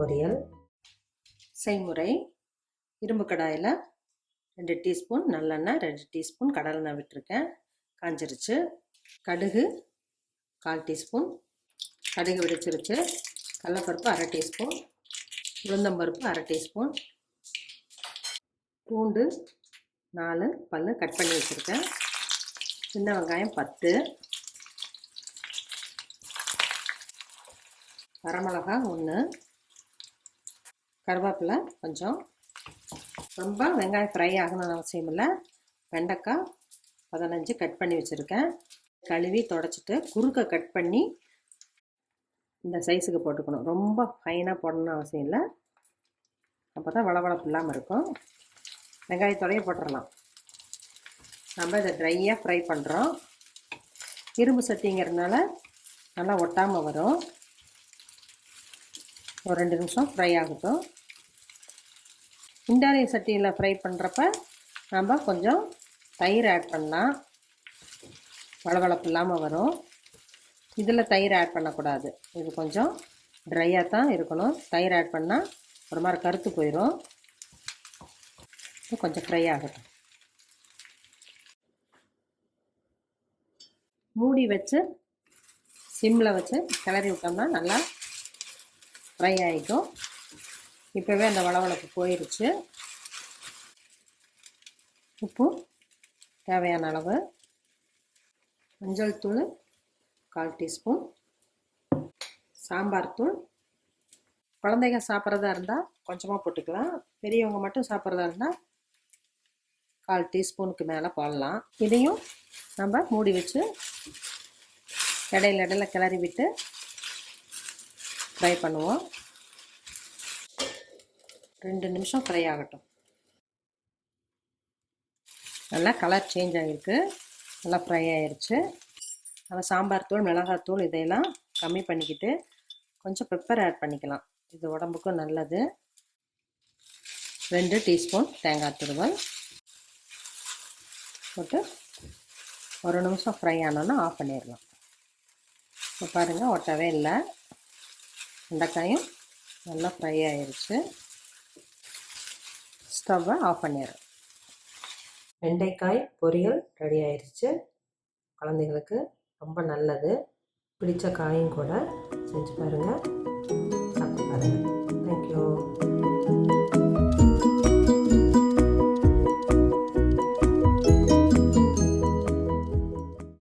பொரியல். செய்முறை: இரும்பு கடாயில் 2 டீஸ்பூன் நல்லெண்ணெய், 2 டீஸ்பூன் கடலெண்ணெய் விட்டுருக்கேன். காஞ்சிருச்சு. கடுகு 1/4 டீஸ்பூன். கடுகு வெடிச்சிருச்சு. கடலைப்பருப்பு 1/2 டீஸ்பூன். உளுந்தம்பருப்பு 1/2 டீஸ்பூன். பூண்டு 4 பல் கட் பண்ணி வச்சுருக்கேன். சின்ன வெங்காயம் 10. வரமிளகா 1. கருவேப்பிலை கொஞ்சம். ரொம்ப வெங்காயம் ஃப்ரை ஆகணும்னு அவசியம் இல்லை. வெண்டைக்காய் 15 கட் பண்ணி வச்சுருக்கேன். கழுவி தொடச்சிட்டு குறுக்க கட் பண்ணி இந்த சைஸுக்கு போட்டுக்கணும். ரொம்ப ஃபைனாக போடணும்னு அவசியம் இல்லை. அப்போ தான் வளவளப்பு இல்லாமல் இருக்கும். வெங்காயத்தோடையே போட்டுடலாம். நம்ம இதை ட்ரையாக ஃப்ரை பண்ணுறோம். இரும்பு சட்டிங்கிறதுனால நல்லா ஒட்டாமல் வரும். ஒரு 2 நிமிஷம் ஃப்ரை ஆகட்டும். இண்டாலியம் சட்டியில் ஃப்ரை பண்ணுறப்ப நம்ம கொஞ்சம் தயிர் ஆட் பண்ணலாம். வளவளப்பு இல்லாமல் வரும். இதில் தயிர் ஆட் பண்ணக்கூடாது. இது கொஞ்சம் ட்ரையாக தான் இருக்கணும். தயிர் ஆட் பண்ணால் ஒரு மாதிரி கருத்து போயிடும். கொஞ்சம் ஃப்ரை ஆகட்டும். மூடி வச்சு சிம்மில் வச்சு கிளறி விட்டோம்னா நல்லா ஃப்ரை ஆகிக்கும். இப்போவே அந்த வளவளப்பு போயிடுச்சு. உப்பு தேவையான அளவு. மஞ்சள் தூள் 1/4 டீஸ்பூன். சாம்பார் தூள் குழந்தைங்க சாப்பிட்றதா இருந்தால் கொஞ்சமாக போட்டுக்கலாம். பெரியவங்க மட்டும் சாப்பிட்றதா இருந்தால் 1/4 டீஸ்பூனுக்கு மேலே போடலாம். இதையும் நம்ம மூடி வச்சு இடையில கிளறி விட்டு ஃப்ரை பண்ணுவோம். 2 நிமிஷம் ஃப்ரை ஆகட்டும். நல்லா கலர் சேஞ்ச் ஆகிருக்கு. நல்லா ஃப்ரை ஆகிருச்சு. நம்ம சாம்பார் தூள், மிளகாத்தூள் இதையெல்லாம் கம்மி பண்ணிக்கிட்டு கொஞ்சம் பெப்பர் ஆட் பண்ணிக்கலாம். இது உடம்புக்கும் நல்லது. 2 டீஸ்பூன் தேங்காய் துருவல் போட்டு 1 நிமிஷம் ஃப்ரை ஆனோன்னா ஆஃப் பண்ணிடலாம். இப்போ பாருங்கள், ஒட்டவே இல்லை. வெண்டைக்காயும் நல்லா ஃப்ரை ஆகிருச்சு. ஸ்டவ்வை ஆஃப் பண்ணிடுறேன். வெண்டைக்காய் பொரியல் ரெடி ஆயிடுச்சு. குழந்தைங்களுக்கு ரொம்ப நல்லது. பிடிச்ச காயும் கூட. செஞ்சு பாருங்கள்.